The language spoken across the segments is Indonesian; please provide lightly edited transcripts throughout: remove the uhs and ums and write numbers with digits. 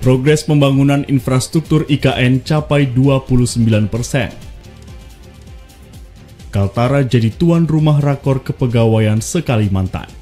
Progres pembangunan infrastruktur IKN capai 29%. Kaltara jadi tuan rumah rakor kepegawaian se-Kalimantan.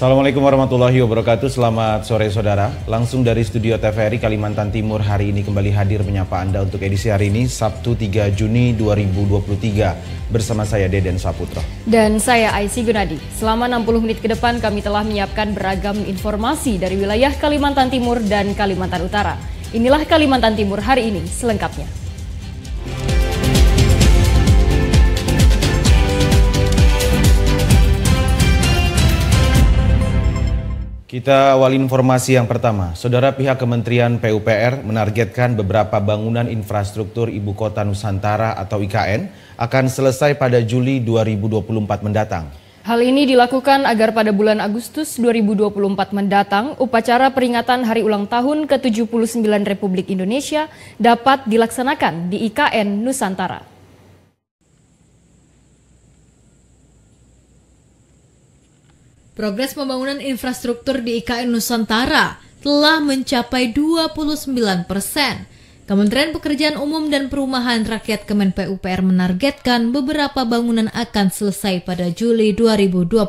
Assalamualaikum warahmatullahi wabarakatuh. Selamat sore saudara. Langsung dari studio TVRI Kalimantan Timur hari ini kembali hadir menyapa Anda untuk edisi hari ini Sabtu 3 Juni 2023 bersama saya Deden Saputra. Dan saya Aisy Gunadi. Selama 60 menit ke depan kami telah menyiapkan beragam informasi dari wilayah Kalimantan Timur dan Kalimantan Utara. Inilah Kalimantan Timur hari ini selengkapnya. Kita awali informasi yang pertama. Saudara, pihak Kementerian PUPR menargetkan beberapa bangunan infrastruktur Ibu Kota Nusantara atau IKN akan selesai pada Juli 2024 mendatang. Hal ini dilakukan agar pada bulan Agustus 2024 mendatang, upacara peringatan Hari Ulang Tahun ke-79 Republik Indonesia dapat dilaksanakan di IKN Nusantara. Progres pembangunan infrastruktur di IKN Nusantara telah mencapai 29%. Kementerian Pekerjaan Umum dan Perumahan Rakyat Kemen PUPR menargetkan beberapa bangunan akan selesai pada Juli 2024.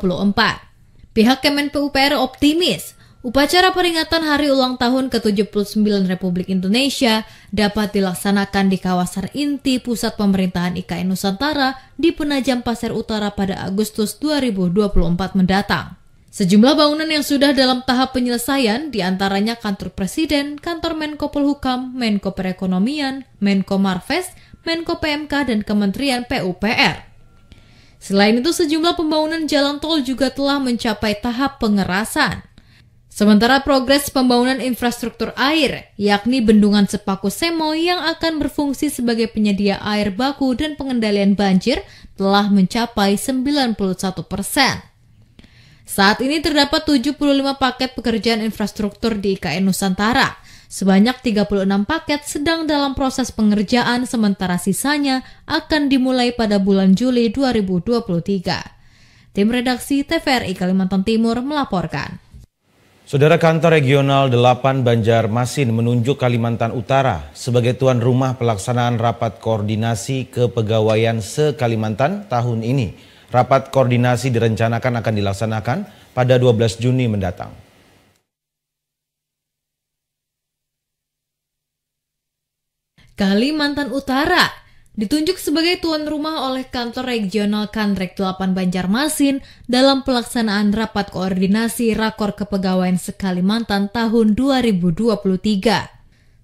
Pihak Kemen PUPR optimis upacara peringatan Hari Ulang Tahun ke-79 Republik Indonesia dapat dilaksanakan di kawasan inti pusat pemerintahan IKN Nusantara di Penajam Pasir Utara pada Agustus 2024 mendatang. Sejumlah bangunan yang sudah dalam tahap penyelesaian diantaranya Kantor Presiden, Kantor Menko Polhukam, Menko Perekonomian, Menko Marves, Menko PMK, dan Kementerian PUPR. Selain itu, sejumlah pembangunan jalan tol juga telah mencapai tahap pengerasan. Sementara progres pembangunan infrastruktur air, yakni Bendungan Sepaku Semo yang akan berfungsi sebagai penyedia air baku dan pengendalian banjir, telah mencapai 91%. Saat ini terdapat 75 paket pekerjaan infrastruktur di IKN Nusantara. Sebanyak 36 paket sedang dalam proses pengerjaan, sementara sisanya akan dimulai pada bulan Juli 2023. Tim redaksi TVRI Kalimantan Timur melaporkan. Saudara, Kantor Regional 8 Banjarmasin menunjuk Kalimantan Utara sebagai tuan rumah pelaksanaan rapat koordinasi kepegawaian se-Kalimantan tahun ini. Rapat koordinasi direncanakan akan dilaksanakan pada 12 Juni mendatang. Kalimantan Utara ditunjuk sebagai tuan rumah oleh Kantor Regional Kanrek 8 Banjarmasin dalam pelaksanaan rapat koordinasi Rakor Kepegawaian se-Kalimantan tahun 2023.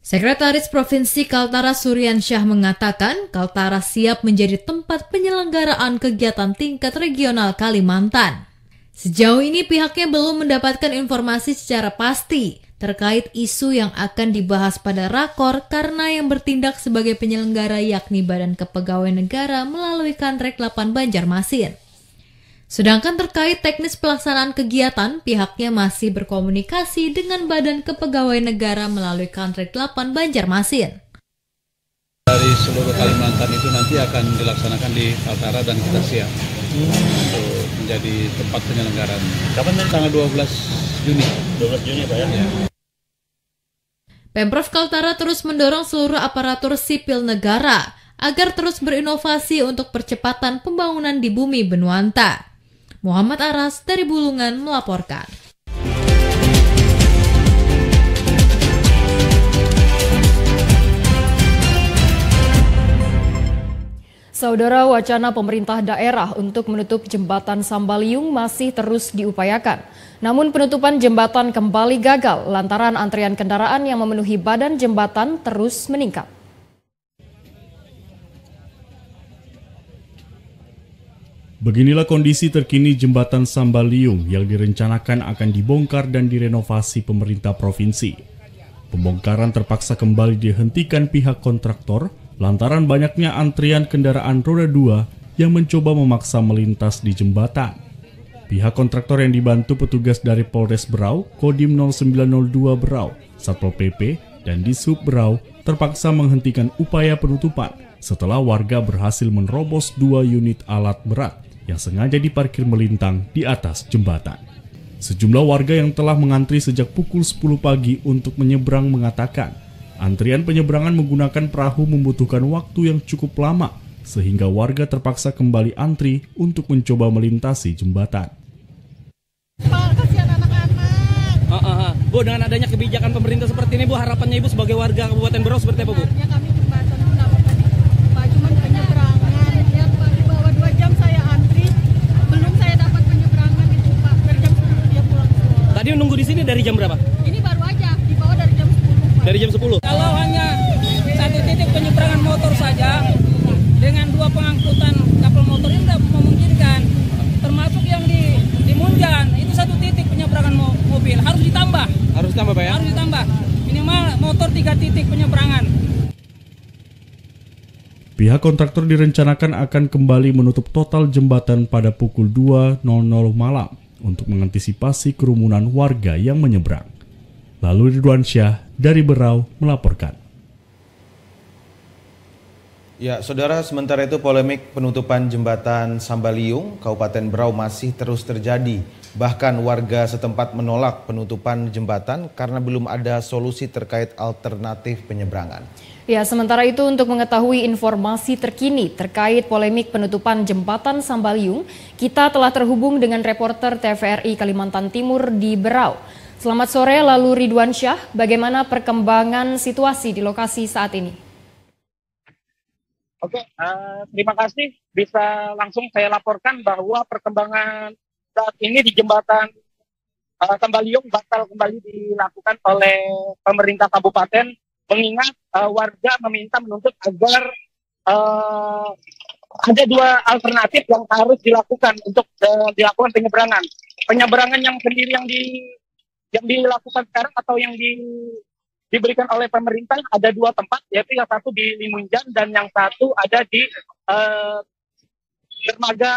Sekretaris Provinsi Kaltara Suryansyah mengatakan Kaltara siap menjadi tempat penyelenggaraan kegiatan tingkat regional Kalimantan. Sejauh ini pihaknya belum mendapatkan informasi secara pasti terkait isu yang akan dibahas pada Rakor karena yang bertindak sebagai penyelenggara yakni Badan Kepegawaian Negara melalui Kanrek 8 Banjarmasin. Sedangkan terkait teknis pelaksanaan kegiatan, pihaknya masih berkomunikasi dengan Badan Kepegawaian Negara melalui Kanrek 8 Banjarmasin. Dari seluruh Kalimantan itu nanti akan dilaksanakan di Kaltara dan kita siap untuk menjadi tempat penyelenggaraan. Kapan? Tanggal 12 Juni. 12 Juni Pak ya? Pemprov Kaltara terus mendorong seluruh aparatur sipil negara agar terus berinovasi untuk percepatan pembangunan di bumi Benuanta. Muhammad Aras dari Bulungan melaporkan. Saudara, wacana pemerintah daerah untuk menutup jembatan Sambaliung masih terus diupayakan. Namun penutupan jembatan kembali gagal lantaran antrian kendaraan yang memenuhi badan jembatan terus meningkat. Beginilah kondisi terkini jembatan Sambaliung yang direncanakan akan dibongkar dan direnovasi pemerintah provinsi. Pembongkaran terpaksa kembali dihentikan pihak kontraktor lantaran banyaknya antrian kendaraan roda 2 yang mencoba memaksa melintas di jembatan. Pihak kontraktor yang dibantu petugas dari Polres Berau, Kodim 0902 Berau, Satpol PP, dan Dishub Berau terpaksa menghentikan upaya penutupan setelah warga berhasil menerobos 2 unit alat berat yang sengaja diparkir melintang di atas jembatan. Sejumlah warga yang telah mengantri sejak pukul 10 pagi untuk menyeberang mengatakan, antrian penyeberangan menggunakan perahu membutuhkan waktu yang cukup lama, sehingga warga terpaksa kembali antri untuk mencoba melintasi jembatan. Pak, kasihan anak-anak. Bu, dengan adanya kebijakan pemerintah seperti ini, Bu, harapannya Ibu sebagai warga Kabupaten Berau seperti apa, Bu? Sebenarnya kami jembatan itu nggak apa-apa, Pak, cuman penyeberangan. Ya, Pak, di bawah 2 jam saya antri, belum saya dapat penyeberangan itu, Pak. Dari jam 10 dia pulang sekolah. Tadi menunggu di sini dari jam berapa? Ini baru aja, di bawah dari jam 10, Pak. Dari jam 10. Kalau hanya satu titik penyeberangan motor saja, dengan 2 pengangkutan kapal motor ini tidak memungkinkan. Termasuk yang di Munjan, itu 1 titik penyeberangan mobil. Harus ditambah. Harus tambah, Pak, ya? Harus ditambah. Minimal motor 3 titik penyeberangan. Pihak kontraktor direncanakan akan kembali menutup total jembatan pada pukul 2.00 malam untuk mengantisipasi kerumunan warga yang menyeberang. Lalu Ridwan Syah dari Berau melaporkan. Ya, saudara, sementara itu polemik penutupan jembatan Sambaliung, Kabupaten Berau masih terus terjadi. Bahkan warga setempat menolak penutupan jembatan karena belum ada solusi terkait alternatif penyeberangan. Ya, sementara itu untuk mengetahui informasi terkini terkait polemik penutupan jembatan Sambaliung, kita telah terhubung dengan reporter TVRI Kalimantan Timur di Berau. Selamat sore, lalu Ridwan Syah, bagaimana perkembangan situasi di lokasi saat ini? Oke, terima kasih. Bisa langsung saya laporkan bahwa perkembangan saat ini di jembatan Sambaliung batal kembali dilakukan oleh pemerintah kabupaten, mengingat warga meminta menuntut agar ada 2 alternatif yang harus dilakukan untuk dilakukan penyeberangan. Penyeberangan yang sendiri yang dilakukan sekarang atau yang diberikan oleh pemerintah ada 2 tempat, yaitu yang satu di Limunjan dan yang satu ada di dermaga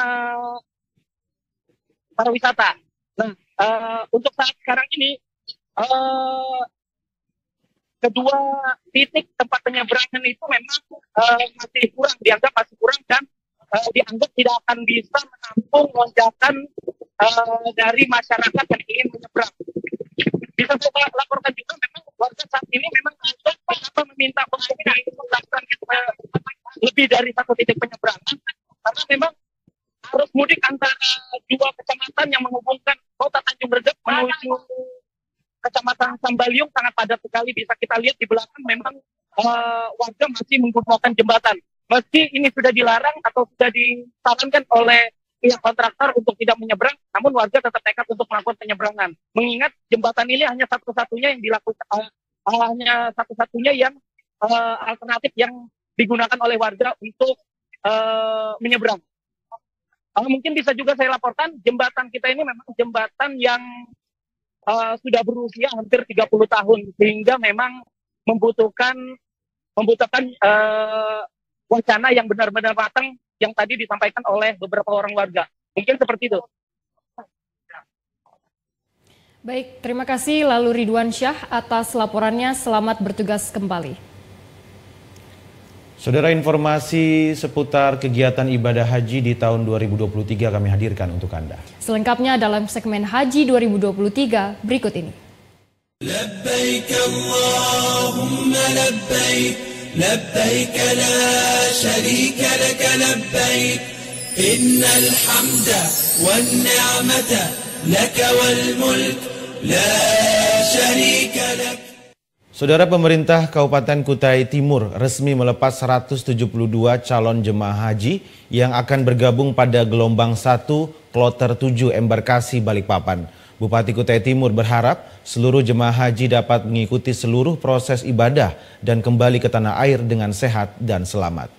pariwisata. Nah, untuk saat sekarang ini kedua titik tempat penyeberangan itu memang masih kurang, dianggap masih kurang dan dianggap tidak akan bisa menampung lonjakan dari masyarakat yang ingin menyeberang. Bisa saya laporkan juga memang warga saat ini memang ada meminta untuk dilakukan lebih dari 1 titik penyeberangan karena memang arus mudik antara 2 kecamatan yang menghubungkan Kota Tanjung Redep menuju Kecamatan Sambaliung sangat padat sekali. Bisa kita lihat di belakang memang warga masih menggunakan jembatan. Meski ini sudah dilarang atau sudah disarankan oleh pihak kontraktor untuk tidak menyeberang, namun warga tetap nekat untuk melakukan penyeberangan. Mengingat jembatan ini hanya satu-satunya yang dilakukan, hanya satu-satunya yang alternatif yang digunakan oleh warga untuk menyeberang. Mungkin bisa juga saya laporkan, jembatan kita ini memang jembatan yang sudah berusia hampir 30 tahun, sehingga memang membutuhkan wacana yang benar-benar matang yang tadi disampaikan oleh beberapa orang warga. Mungkin seperti itu. Baik, terima kasih lalu Ridwan Syah atas laporannya. Selamat bertugas kembali. Saudara, informasi seputar kegiatan ibadah haji di tahun 2023 kami hadirkan untuk Anda. Selengkapnya dalam segmen Haji 2023 berikut ini. Labbaik Allahumma labbaik, labbaik la syarika laka labbaik, innal hamda wan ni'mata laka wal mulk la syarika lak. Saudara, pemerintah Kabupaten Kutai Timur resmi melepas 172 calon jemaah haji yang akan bergabung pada gelombang 1 kloter 7 embarkasi Balikpapan. Bupati Kutai Timur berharap seluruh jemaah haji dapat mengikuti seluruh proses ibadah dan kembali ke tanah air dengan sehat dan selamat.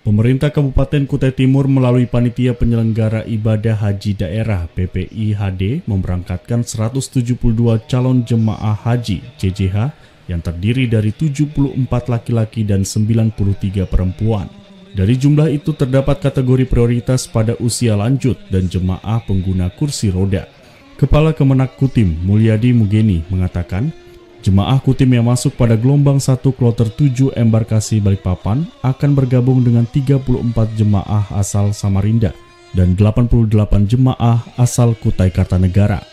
Pemerintah Kabupaten Kutai Timur melalui Panitia Penyelenggara Ibadah Haji Daerah PPIHD memberangkatkan 172 calon jemaah haji JJH yang terdiri dari 74 laki-laki dan 93 perempuan. Dari jumlah itu terdapat kategori prioritas pada usia lanjut dan jemaah pengguna kursi roda. Kepala Kemenak Kutim Mulyadi Mugeni mengatakan, jemaah Kutim yang masuk pada gelombang 1 kloter 7 embarkasi Balikpapan akan bergabung dengan 34 jemaah asal Samarinda dan 88 jemaah asal Kutai Kartanegara.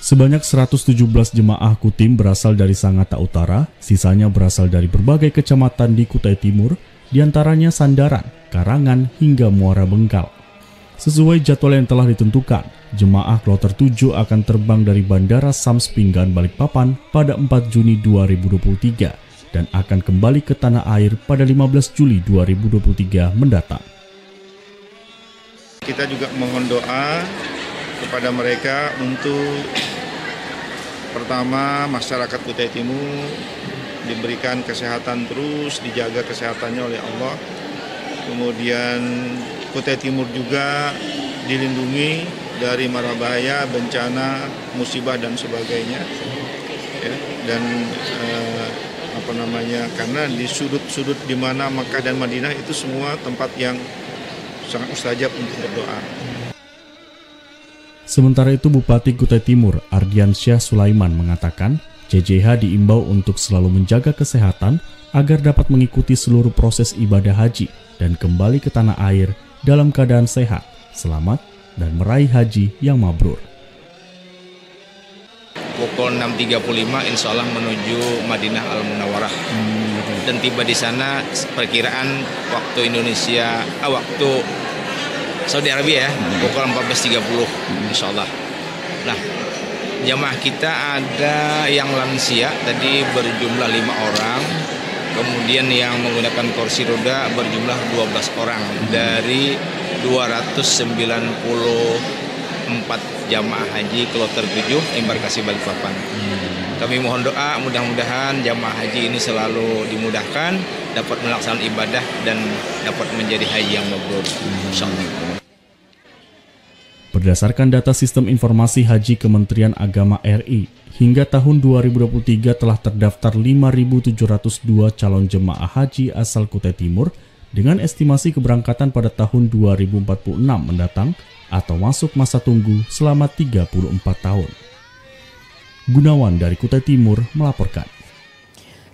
Sebanyak 117 jemaah Kutim berasal dari Sangatta Utara, sisanya berasal dari berbagai kecamatan di Kutai Timur, diantaranya Sandaran, Karangan, hingga Muara Bengkal. Sesuai jadwal yang telah ditentukan, jemaah kloter 7 akan terbang dari Bandara Sams Pinggan Balikpapan pada 4 Juni 2023 dan akan kembali ke tanah air pada 15 Juli 2023 mendatang. Kita juga mohon doa kepada mereka untuk pertama masyarakat Kutai Timur diberikan kesehatan terus, dijaga kesehatannya oleh Allah. Kemudian Kutai Timur juga dilindungi dari mara bahaya, bencana, musibah dan sebagainya. Ya, dan karena di sudut-sudut di mana Makkah dan Madinah itu semua tempat yang sangat mustajab untuk berdoa. Sementara itu Bupati Kutai Timur Ardiansyah Sulaiman mengatakan JJH diimbau untuk selalu menjaga kesehatan agar dapat mengikuti seluruh proses ibadah haji dan kembali ke tanah air dalam keadaan sehat, selamat, dan meraih haji yang mabrur. Pukul 6.35 insya Allah menuju Madinah Al-Munawwarah dan tiba di sana perkiraan waktu Indonesia, waktu Saudi Arabia ya, pukul 14.30 insya Allah. Nah, jamaah kita ada yang lansia tadi berjumlah 5 orang, kemudian yang menggunakan kursi roda berjumlah 12 orang dari 294 jamaah haji kloter 7 embarkasi Balikpapan. Kami mohon doa mudah-mudahan jamaah haji ini selalu dimudahkan, dapat melaksanakan ibadah dan dapat menjadi haji yang mabrur. Insyaallah. Berdasarkan data Sistem Informasi Haji Kementerian Agama RI, hingga tahun 2023 telah terdaftar 5.702 calon jemaah haji asal Kutai Timur dengan estimasi keberangkatan pada tahun 2046 mendatang atau masuk masa tunggu selama 34 tahun. Gunawan dari Kutai Timur melaporkan.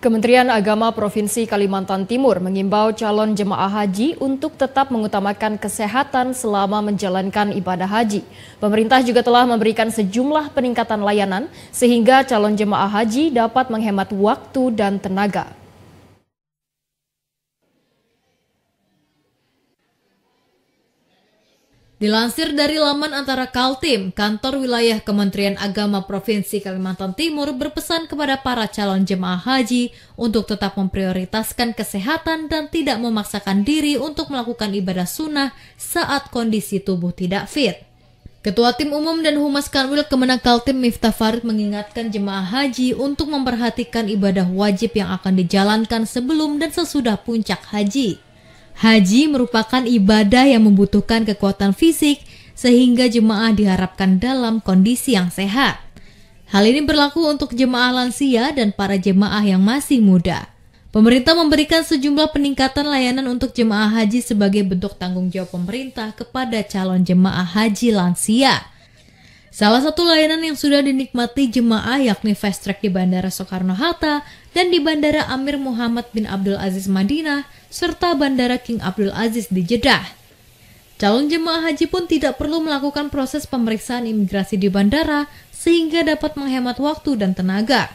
Kementerian Agama Provinsi Kalimantan Timur mengimbau calon jemaah haji untuk tetap mengutamakan kesehatan selama menjalankan ibadah haji. Pemerintah juga telah memberikan sejumlah peningkatan layanan sehingga calon jemaah haji dapat menghemat waktu dan tenaga. Dilansir dari laman antara Kaltim, kantor wilayah Kementerian Agama Provinsi Kalimantan Timur berpesan kepada para calon jemaah haji untuk tetap memprioritaskan kesehatan dan tidak memaksakan diri untuk melakukan ibadah sunnah saat kondisi tubuh tidak fit. Ketua Tim Umum dan Humas Kanwil Kemenak Kaltim Miftah Farid mengingatkan jemaah haji untuk memperhatikan ibadah wajib yang akan dijalankan sebelum dan sesudah puncak haji. Haji merupakan ibadah yang membutuhkan kekuatan fisik sehingga jemaah diharapkan dalam kondisi yang sehat. Hal ini berlaku untuk jemaah lansia dan para jemaah yang masih muda. Pemerintah memberikan sejumlah peningkatan layanan untuk jemaah haji sebagai bentuk tanggung jawab pemerintah kepada calon jemaah haji lansia. Salah satu layanan yang sudah dinikmati jemaah yakni fast track di Bandara Soekarno-Hatta dan di Bandara Amir Muhammad bin Abdul Aziz Madinah serta Bandara King Abdul Aziz di Jeddah. Calon jemaah haji pun tidak perlu melakukan proses pemeriksaan imigrasi di bandara sehingga dapat menghemat waktu dan tenaga.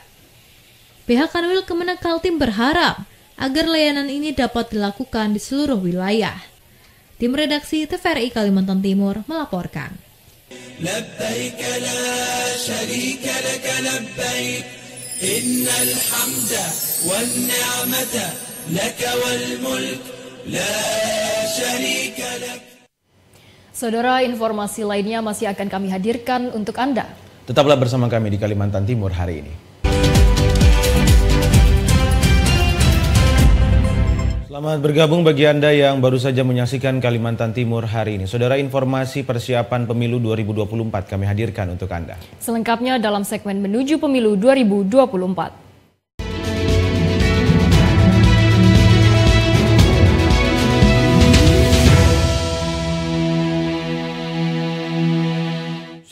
Pihak Kanwil Kemenak Kaltim berharap agar layanan ini dapat dilakukan di seluruh wilayah. Tim redaksi TVRI Kalimantan Timur melaporkan. لبيك لا شريك لك لبيك إن الحمد والنعمة لك والملك لا شريك لك. Saudara, informasi lainnya masih akan kami hadirkan untuk Anda. Tetaplah bersama kami di Kalimantan Timur hari ini. Selamat bergabung bagi Anda yang baru saja menyaksikan Kalimantan Timur hari ini. Saudara, informasi persiapan pemilu 2024 kami hadirkan untuk Anda. Selengkapnya dalam segmen Menuju Pemilu 2024.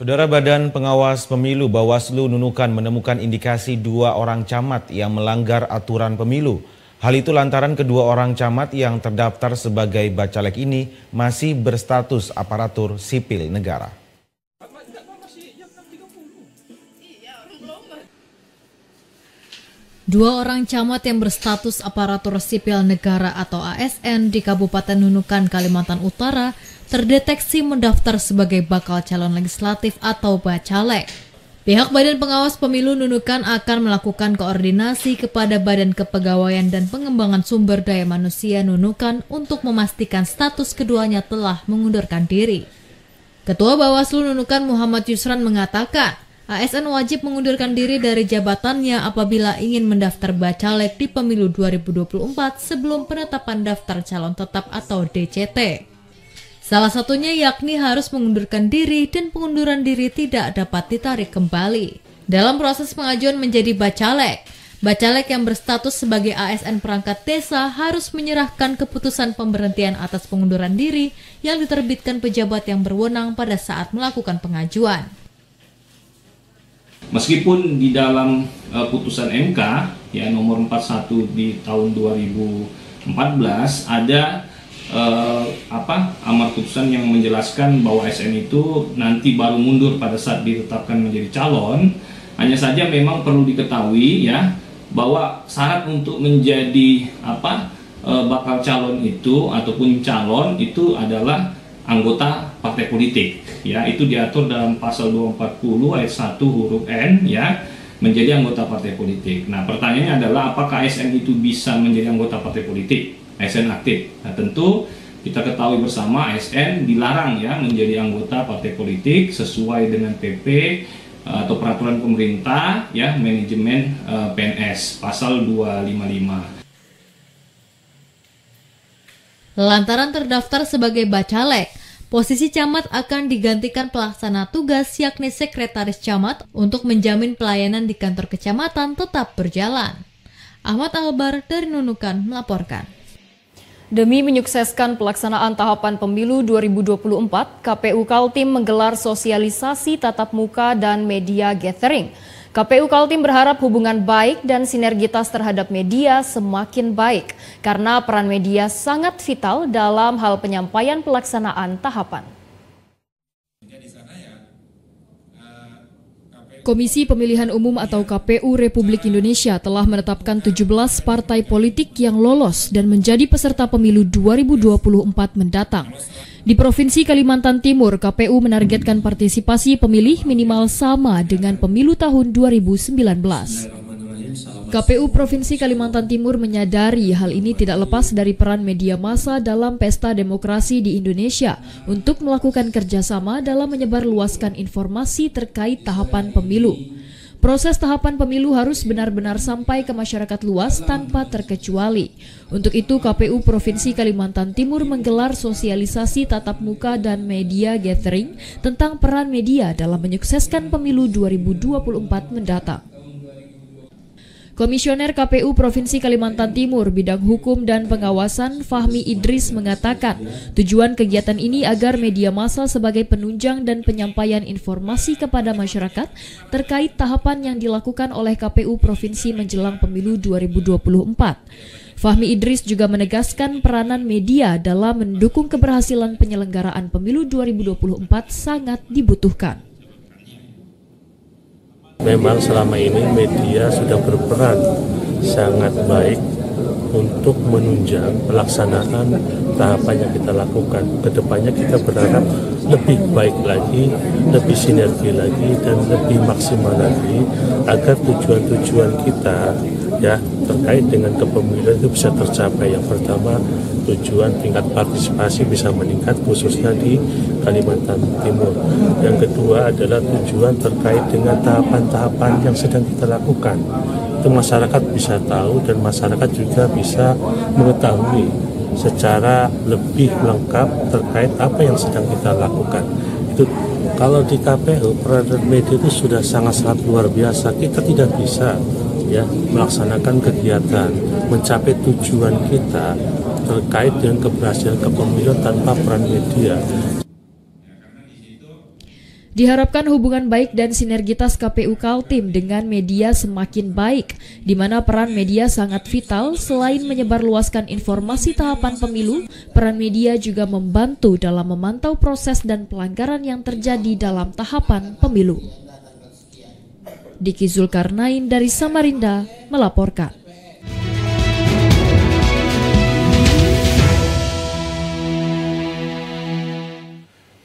Saudara, Badan Pengawas Pemilu Bawaslu Nunukan menemukan indikasi 2 orang camat yang melanggar aturan pemilu. Hal itu lantaran kedua orang camat yang terdaftar sebagai bacalek ini masih berstatus aparatur sipil negara. Dua orang camat yang berstatus aparatur sipil negara atau ASN di Kabupaten Nunukan, Kalimantan Utara terdeteksi mendaftar sebagai bakal calon legislatif atau bacalek. Pihak Badan Pengawas Pemilu Nunukan akan melakukan koordinasi kepada Badan Kepegawaian dan Pengembangan Sumber Daya Manusia Nunukan untuk memastikan status keduanya telah mengundurkan diri. Ketua Bawaslu Nunukan Muhammad Yusran mengatakan, ASN wajib mengundurkan diri dari jabatannya apabila ingin mendaftar bacalek di pemilu 2024 sebelum penetapan daftar calon tetap atau DCT. Salah satunya yakni harus mengundurkan diri dan pengunduran diri tidak dapat ditarik kembali. Dalam proses pengajuan menjadi bacalek, bacalek yang berstatus sebagai ASN perangkat desa harus menyerahkan keputusan pemberhentian atas pengunduran diri yang diterbitkan pejabat yang berwenang pada saat melakukan pengajuan. Meskipun di dalam putusan MK ya nomor 41 di tahun 2014 ada amar putusan yang menjelaskan bahwa ASN itu nanti baru mundur pada saat ditetapkan menjadi calon. Hanya saja memang perlu diketahui ya bahwa syarat untuk menjadi bakal calon itu ataupun calon itu adalah anggota partai politik ya, itu diatur dalam pasal 240 ayat 1 huruf N ya, menjadi anggota partai politik. Nah, pertanyaannya adalah apakah ASN itu bisa menjadi anggota partai politik, ASN aktif? Nah, tentu kita ketahui bersama ASN dilarang ya menjadi anggota partai politik sesuai dengan PP atau peraturan pemerintah ya manajemen PNS pasal 255. Lantaran terdaftar sebagai bacalek, posisi camat akan digantikan pelaksana tugas yakni sekretaris camat untuk menjamin pelayanan di kantor kecamatan tetap berjalan. Ahmad Albar dari Nunukan melaporkan. Demi menyukseskan pelaksanaan tahapan pemilu 2024, KPU Kaltim menggelar sosialisasi tatap muka dan media gathering. KPU Kaltim berharap hubungan baik dan sinergitas terhadap media semakin baik karena peran media sangat vital dalam hal penyampaian pelaksanaan tahapan. Komisi Pemilihan Umum atau KPU Republik Indonesia telah menetapkan 17 partai politik yang lolos dan menjadi peserta pemilu 2024 mendatang. Di Provinsi Kalimantan Timur, KPU menargetkan partisipasi pemilih minimal sama dengan pemilu tahun 2019. KPU Provinsi Kalimantan Timur menyadari hal ini tidak lepas dari peran media massa dalam pesta demokrasi di Indonesia untuk melakukan kerjasama dalam menyebarluaskan informasi terkait tahapan pemilu. Proses tahapan pemilu harus benar-benar sampai ke masyarakat luas tanpa terkecuali. Untuk itu, KPU Provinsi Kalimantan Timur menggelar sosialisasi tatap muka dan media gathering tentang peran media dalam menyukseskan pemilu 2024 mendatang. Komisioner KPU Provinsi Kalimantan Timur Bidang Hukum dan Pengawasan Fahmi Idris mengatakan tujuan kegiatan ini agar media massa sebagai penunjang dan penyampaian informasi kepada masyarakat terkait tahapan yang dilakukan oleh KPU Provinsi menjelang pemilu 2024. Fahmi Idris juga menegaskan peranan media dalam mendukung keberhasilan penyelenggaraan pemilu 2024 sangat dibutuhkan. Memang selama ini media sudah berperan sangat baik untuk menunjang pelaksanaan tahapan yang kita lakukan. Kedepannya kita berharap lebih baik lagi, lebih sinergi lagi, dan lebih maksimal lagi agar tujuan-tujuan kita ya terkait dengan kepemiluan itu bisa tercapai. Yang pertama, tujuan tingkat partisipasi bisa meningkat khususnya di Kalimantan Timur. Yang kedua adalah tujuan terkait dengan tahapan-tahapan yang sedang kita lakukan. Itu masyarakat bisa tahu dan masyarakat juga bisa mengetahui secara lebih lengkap terkait apa yang sedang kita lakukan. Itu kalau di KPU peran media itu sudah sangat-sangat luar biasa. Kita tidak bisa ya melaksanakan kegiatan mencapai tujuan kita terkait dengan keberhasilan kepemiluan tanpa peran media. Diharapkan hubungan baik dan sinergitas KPU Kaltim dengan media semakin baik, di mana peran media sangat vital. Selain menyebarluaskan informasi tahapan pemilu, peran media juga membantu dalam memantau proses dan pelanggaran yang terjadi dalam tahapan pemilu. Diki Zulkarnain dari Samarinda melaporkan.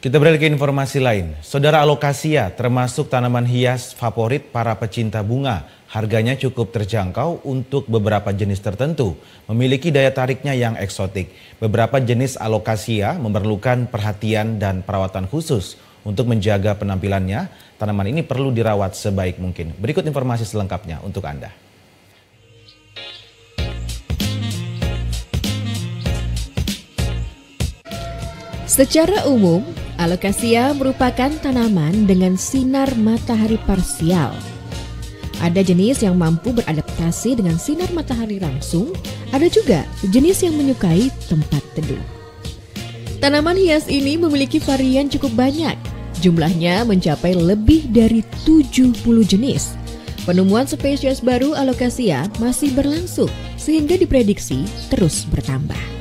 Kita beralih ke informasi lain. Saudara, alokasia termasuk tanaman hias favorit para pecinta bunga. Harganya cukup terjangkau untuk beberapa jenis tertentu. Memiliki daya tariknya yang eksotik. Beberapa jenis alokasia memerlukan perhatian dan perawatan khusus. Untuk menjaga penampilannya, tanaman ini perlu dirawat sebaik mungkin. Berikut informasi selengkapnya untuk Anda. Secara umum, alokasia merupakan tanaman dengan sinar matahari parsial. Ada jenis yang mampu beradaptasi dengan sinar matahari langsung, ada juga jenis yang menyukai tempat teduh. Tanaman hias ini memiliki varian cukup banyak, jumlahnya mencapai lebih dari 70 jenis. Penemuan spesies baru alokasia masih berlangsung, sehingga diprediksi terus bertambah.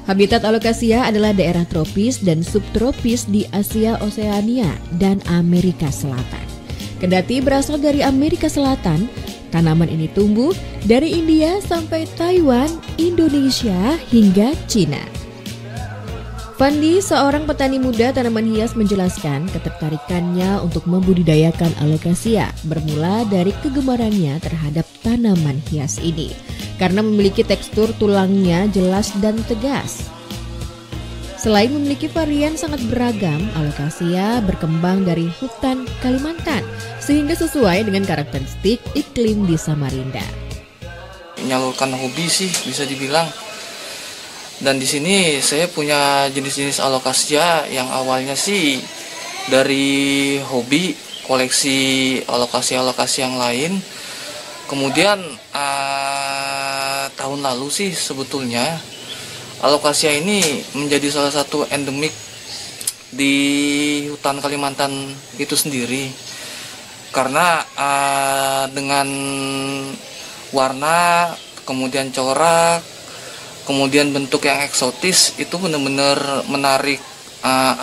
Habitat alokasia adalah daerah tropis dan subtropis di Asia, Oseania, dan Amerika Selatan. Kendati berasal dari Amerika Selatan, tanaman ini tumbuh dari India sampai Taiwan, Indonesia, hingga Cina. Fandi, seorang petani muda tanaman hias, menjelaskan ketertarikannya untuk membudidayakan alokasia bermula dari kegemarannya terhadap tanaman hias ini karena memiliki tekstur tulangnya jelas dan tegas. Selain memiliki varian sangat beragam, alokasia berkembang dari hutan Kalimantan sehingga sesuai dengan karakteristik iklim di Samarinda. Menyalurkan hobi sih bisa dibilang. Dan di sini saya punya jenis-jenis alokasia yang awalnya sih dari hobi koleksi alokasi yang lain. Kemudian tahun lalu sih sebetulnya alokasia ini menjadi salah satu endemik di hutan Kalimantan itu sendiri. Karena dengan warna, kemudian corak, kemudian bentuk yang eksotis, itu benar-benar menarik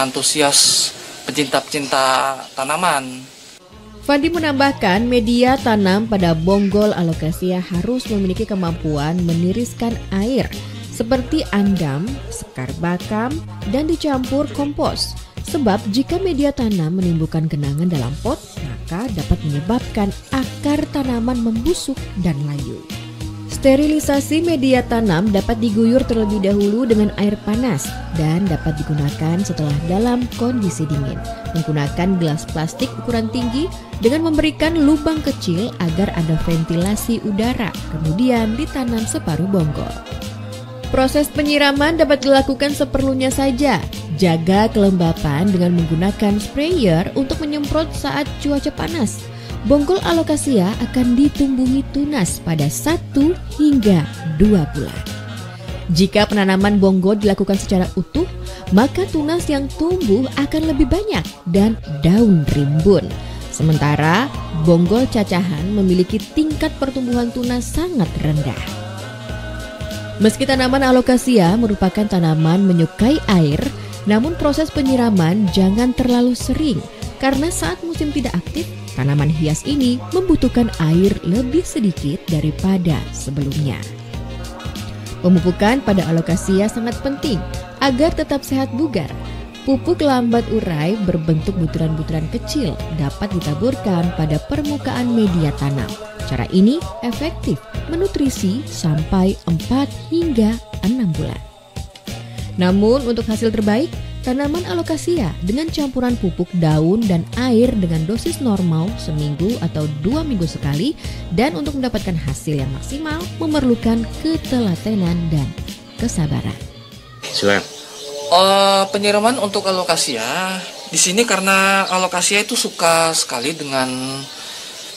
antusias pecinta-pecinta tanaman. Fandi menambahkan, media tanam pada bonggol alokasia harus memiliki kemampuan meniriskan air seperti andam, sekar bakam, dan dicampur kompos. Sebab jika media tanam menimbulkan genangan dalam pot, maka dapat menyebabkan akar tanaman membusuk dan layu. Sterilisasi media tanam dapat diguyur terlebih dahulu dengan air panas dan dapat digunakan setelah dalam kondisi dingin. Menggunakan gelas plastik ukuran tinggi dengan memberikan lubang kecil agar ada ventilasi udara, kemudian ditanam separuh bonggol. Proses penyiraman dapat dilakukan seperlunya saja. Jaga kelembapan dengan menggunakan sprayer untuk menyemprot saat cuaca panas. Bonggol alokasia akan ditumbuhi tunas pada 1 hingga 2 bulan. Jika penanaman bonggol dilakukan secara utuh, maka tunas yang tumbuh akan lebih banyak dan daun rimbun. Sementara bonggol cacahan memiliki tingkat pertumbuhan tunas sangat rendah. Meski tanaman alokasia merupakan tanaman menyukai air, namun proses penyiraman jangan terlalu sering karena saat musim tidak aktif, tanaman hias ini membutuhkan air lebih sedikit daripada sebelumnya. Pemupukan pada alokasia sangat penting agar tetap sehat bugar. Pupuk lambat urai berbentuk butiran-butiran kecil dapat ditaburkan pada permukaan media tanam. Cara ini efektif menutrisi sampai 4 hingga 6 bulan. Namun untuk hasil terbaik, tanaman alokasia dengan campuran pupuk daun dan air dengan dosis normal seminggu atau 2 minggu sekali, dan untuk mendapatkan hasil yang maksimal memerlukan ketelatenan dan kesabaran. Silakan. Penyiraman untuk alokasia di sini karena alokasia itu suka sekali dengan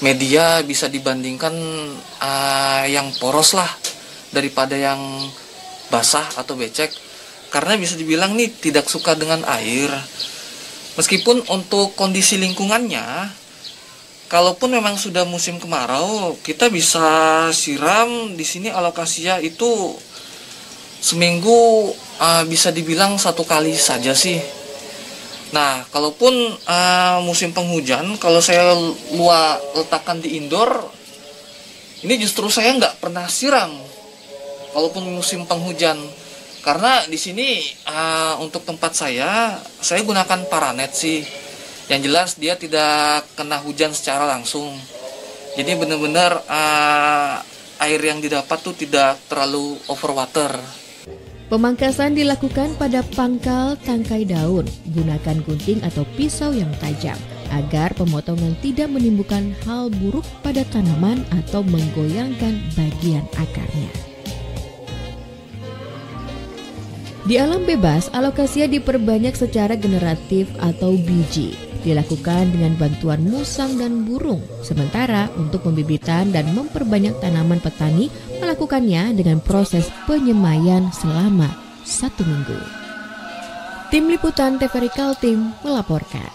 media, bisa dibandingkan yang poros lah daripada yang basah atau becek. Karena bisa dibilang nih tidak suka dengan air. Meskipun untuk kondisi lingkungannya, kalaupun memang sudah musim kemarau, kita bisa siram di sini alokasia itu seminggu bisa dibilang 1 kali saja sih. Nah, kalaupun musim penghujan, kalau saya letakkan di indoor, ini justru saya nggak pernah siram. Kalaupun musim penghujan, karena di sini untuk tempat saya gunakan paranet sih. Yang jelas dia tidak kena hujan secara langsung. Jadi benar-benar air yang didapat tuh tidak terlalu overwater. Pemangkasan dilakukan pada pangkal tangkai daun. Gunakan gunting atau pisau yang tajam agar pemotongan tidak menimbulkan hal buruk pada tanaman atau menggoyangkan bagian akarnya. Di alam bebas, alokasia diperbanyak secara generatif atau biji. Dilakukan dengan bantuan musang dan burung. Sementara untuk pembibitan dan memperbanyak tanaman, petani melakukannya dengan proses penyemaian selama 1 minggu. Tim Liputan TVRI Kaltim melaporkan.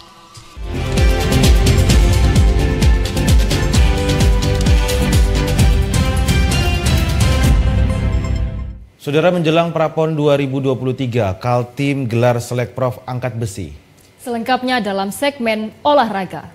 Saudara, menjelang Prapon 2023, Kaltim gelar Selekprov angkat besi. Selengkapnya dalam segmen olahraga.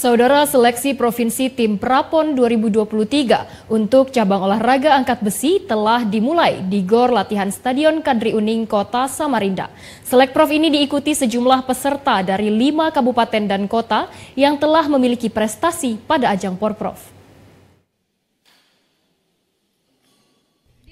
Saudara, seleksi Provinsi Tim Prapon 2023 untuk cabang olahraga angkat besi telah dimulai di Gor Latihan Stadion Kadri Uning, Kota Samarinda. Selekprov ini diikuti sejumlah peserta dari 5 kabupaten dan kota yang telah memiliki prestasi pada ajang Porprov.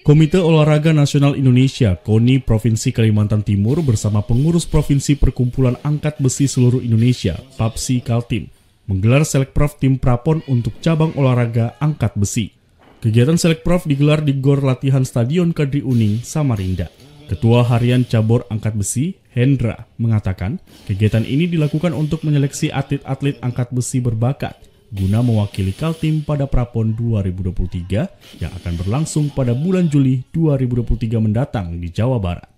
Komite Olahraga Nasional Indonesia (KONI) Provinsi Kalimantan Timur bersama pengurus Provinsi Perkumpulan Angkat Besi Seluruh Indonesia (PAPSI) Kaltim menggelar Selekprov Tim Prapon untuk cabang olahraga angkat besi. Kegiatan Selekprov digelar di Gor Latihan Stadion Kadri Uning, Samarinda. Ketua Harian Cabur Angkat Besi, Hendra, mengatakan kegiatan ini dilakukan untuk menyeleksi atlet-atlet angkat besi berbakat guna mewakili Kaltim pada Prapon 2023 yang akan berlangsung pada bulan Juli 2023 mendatang di Jawa Barat.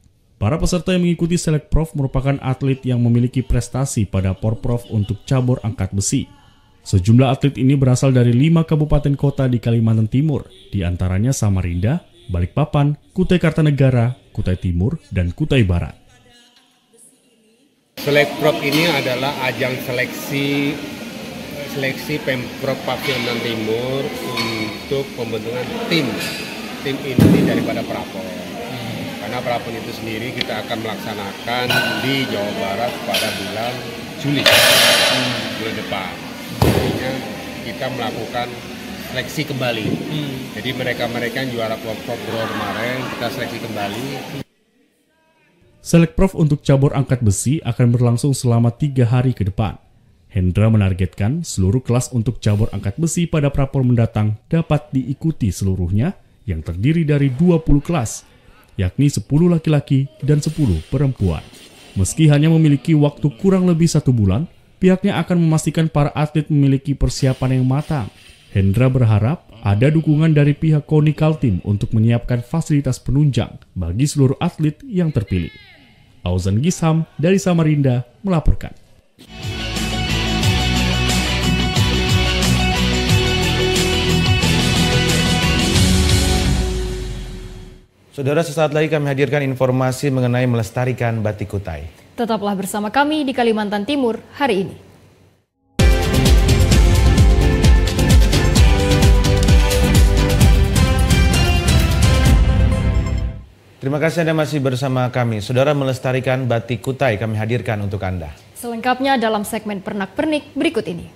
Para peserta yang mengikuti Selekprov merupakan atlet yang memiliki prestasi pada Porprov untuk cabur angkat besi. Sejumlah atlet ini berasal dari 5 kabupaten kota di Kalimantan Timur, di antaranya Samarinda, Balikpapan, Kutai Kartanegara, Kutai Timur, dan Kutai Barat. Selekprov ini adalah ajang seleksi Pemprov Kalimantan Timur untuk pembentukan tim inti daripada Prapon. Karena Prapon itu sendiri kita akan melaksanakan di Jawa Barat pada bulan Juli, bulan depan. Artinya kita melakukan seleksi kembali. Jadi mereka-mereka yang juara Porprov kemarin kita seleksi kembali. Selekprov untuk cabur angkat besi akan berlangsung selama 3 hari ke depan. Hendra menargetkan seluruh kelas untuk cabur angkat besi pada Prapon mendatang dapat diikuti seluruhnya yang terdiri dari 20 kelas, yakni 10 laki-laki dan 10 perempuan. Meski hanya memiliki waktu kurang lebih 1 bulan, pihaknya akan memastikan para atlet memiliki persiapan yang matang. Hendra berharap ada dukungan dari pihak KONI Kaltim untuk menyiapkan fasilitas penunjang bagi seluruh atlet yang terpilih. Auzan Gisham dari Samarinda melaporkan. Saudara, sesaat lagi kami hadirkan informasi mengenai melestarikan batik Kutai. Tetaplah bersama kami di Kalimantan Timur hari ini. Terima kasih Anda masih bersama kami. Saudara, melestarikan batik Kutai kami hadirkan untuk Anda. Selengkapnya dalam segmen Pernak-Pernik berikut ini.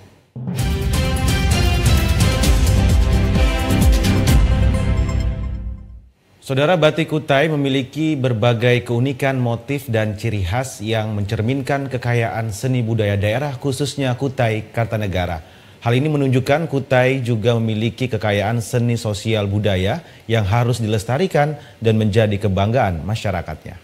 Saudara, batik Kutai memiliki berbagai keunikan motif dan ciri khas yang mencerminkan kekayaan seni budaya daerah khususnya Kutai Kartanegara. Hal ini menunjukkan Kutai juga memiliki kekayaan seni sosial budaya yang harus dilestarikan dan menjadi kebanggaan masyarakatnya.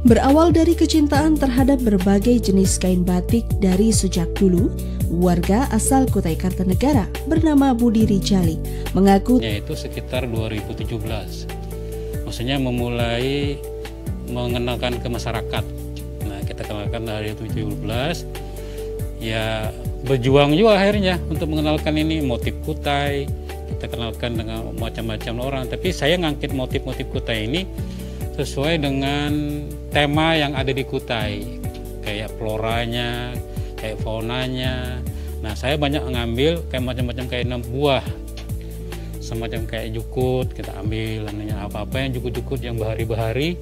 Berawal dari kecintaan terhadap berbagai jenis kain batik dari sejak dulu, warga asal Kutai Kartanegara bernama Budi Rijali mengaku itu sekitar 2017. Maksudnya memulai mengenalkan ke masyarakat. Nah, kita kenalkan dari 2017. Ya, berjuang juga akhirnya untuk mengenalkan ini motif Kutai. Kita kenalkan dengan macam-macam orang, tapi saya ngangkit motif-motif Kutai ini sesuai dengan tema yang ada di Kutai, kayak floranya, kayak faunanya. Nah, saya banyak ngambil kayak macam-macam kayak buah, semacam kayak jukut kita ambil, apa-apa yang jukut-jukut yang bahari-bahari,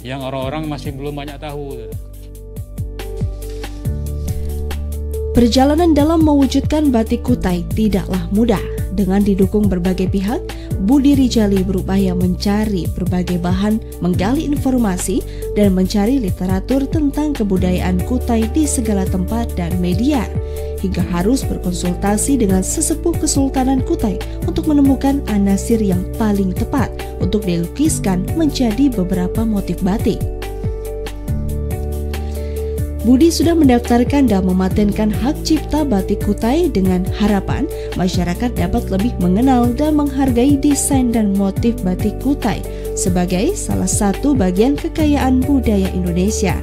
yang orang-orang masih belum banyak tahu. Perjalanan dalam mewujudkan batik Kutai tidaklah mudah. Dengan didukung berbagai pihak, Budi Rijali berupaya mencari berbagai bahan, menggali informasi, dan mencari literatur tentang kebudayaan Kutai di segala tempat dan media, hingga harus berkonsultasi dengan sesepuh Kesultanan Kutai untuk menemukan anasir yang paling tepat untuk dilukiskan menjadi beberapa motif batik. Budi sudah mendaftarkan dan mematenkan hak cipta batik Kutai dengan harapan masyarakat dapat lebih mengenal dan menghargai desain dan motif batik Kutai sebagai salah satu bagian kekayaan budaya Indonesia.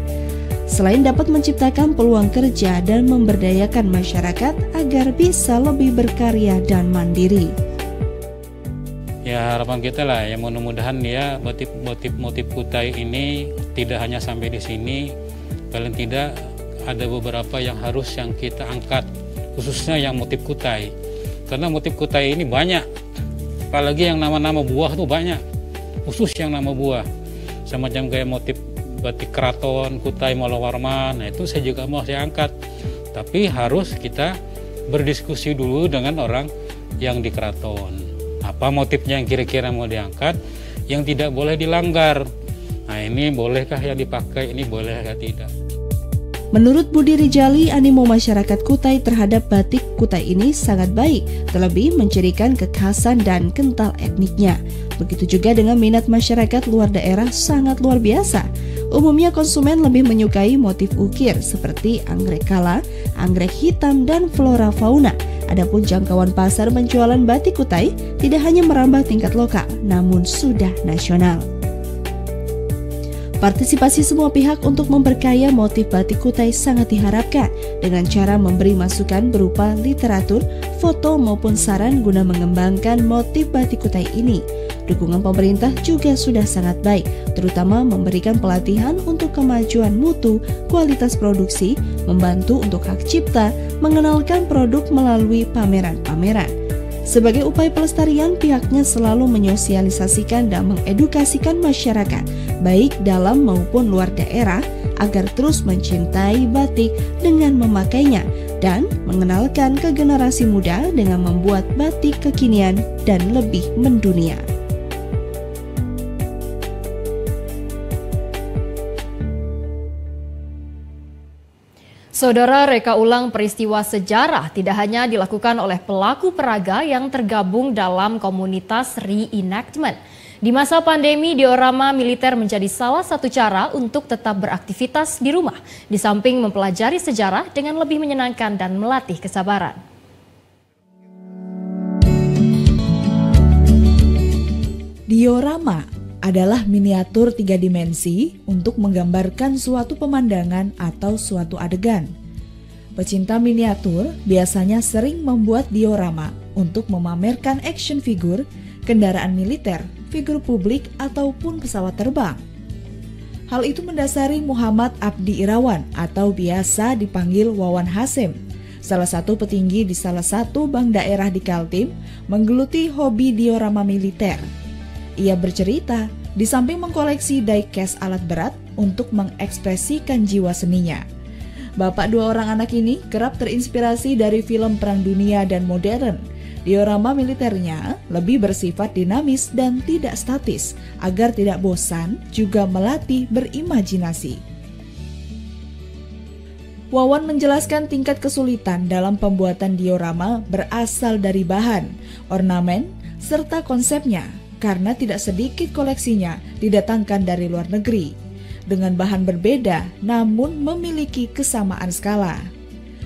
Selain dapat menciptakan peluang kerja dan memberdayakan masyarakat agar bisa lebih berkarya dan mandiri. Ya, harapan kita lah ya, mudah-mudahan ya motif Kutai ini tidak hanya sampai di sini. Paling tidak ada beberapa yang kita angkat, khususnya yang motif Kutai. Karena motif Kutai ini banyak, apalagi yang nama-nama buah tuh banyak, khusus yang nama buah. Semacam kayak motif batik keraton Kutai Malawarman, nah itu saya juga mau saya angkat. Tapi harus kita berdiskusi dulu dengan orang yang di keraton. Apa motifnya yang kira-kira mau diangkat, yang tidak boleh dilanggar. Nah, ini bolehkah yang dipakai, ini bolehkah tidak. Menurut Budi Rijali, animo masyarakat Kutai terhadap batik Kutai ini sangat baik, terlebih mencirikan kekhasan dan kental etniknya. Begitu juga dengan minat masyarakat luar daerah sangat luar biasa. Umumnya konsumen lebih menyukai motif ukir seperti anggrek kala, anggrek hitam, dan flora fauna. Adapun jangkauan pasar penjualan batik Kutai tidak hanya merambah tingkat lokal, namun sudah nasional. Partisipasi semua pihak untuk memperkaya motif batik Kutai sangat diharapkan dengan cara memberi masukan berupa literatur, foto maupun saran guna mengembangkan motif batik Kutai ini. Dukungan pemerintah juga sudah sangat baik, terutama memberikan pelatihan untuk kemajuan mutu, kualitas produksi, membantu untuk hak cipta, mengenalkan produk melalui pameran-pameran. Sebagai upaya pelestarian, pihaknya selalu menyosialisasikan dan mengedukasikan masyarakat, baik dalam maupun luar daerah, agar terus mencintai batik dengan memakainya dan mengenalkan ke generasi muda dengan membuat batik kekinian dan lebih mendunia. Saudara, reka ulang peristiwa sejarah tidak hanya dilakukan oleh pelaku peraga yang tergabung dalam komunitas reenactment. Di masa pandemi, diorama militer menjadi salah satu cara untuk tetap beraktivitas di rumah, di samping mempelajari sejarah dengan lebih menyenangkan dan melatih kesabaran. Diorama adalah miniatur 3 dimensi untuk menggambarkan suatu pemandangan atau suatu adegan. Pecinta miniatur biasanya sering membuat diorama untuk memamerkan action figure, kendaraan militer, figur publik, ataupun pesawat terbang. Hal itu mendasari Muhammad Abdi Irawan atau biasa dipanggil Wawan Hasim, salah satu petinggi di salah satu bank daerah di Kaltim, menggeluti hobi diorama militer. Ia bercerita, di samping mengkoleksi diecast alat berat untuk mengekspresikan jiwa seninya. Bapak 2 orang anak ini kerap terinspirasi dari film Perang Dunia dan modern. Diorama militernya lebih bersifat dinamis dan tidak statis, agar tidak bosan, juga melatih berimajinasi. Wawan menjelaskan tingkat kesulitan dalam pembuatan diorama berasal dari bahan, ornamen, serta konsepnya, karena tidak sedikit koleksinya didatangkan dari luar negeri. dengan bahan berbeda namun memiliki kesamaan skala.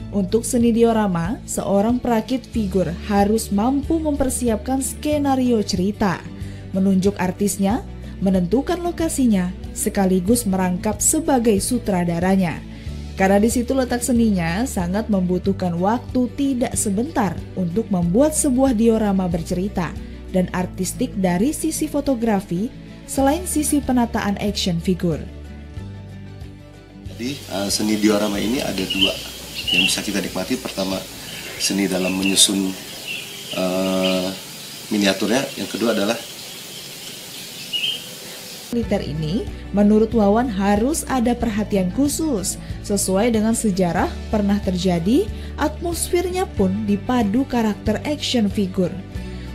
Untuk seni diorama, seorang perakit figur harus mampu mempersiapkan skenario cerita, menunjuk artisnya, menentukan lokasinya, sekaligus merangkap sebagai sutradaranya. Karena di situ letak seninya sangat membutuhkan waktu tidak sebentar untuk membuat sebuah diorama bercerita dan artistik dari sisi fotografi selain sisi penataan action figure. Jadi seni diorama ini ada dua yang bisa kita nikmati. Pertama, seni dalam menyusun miniaturnya. Yang kedua adalah militer ini, menurut Wawan harus ada perhatian khusus. Sesuai dengan sejarah pernah terjadi, atmosfernya pun dipadu karakter action figure.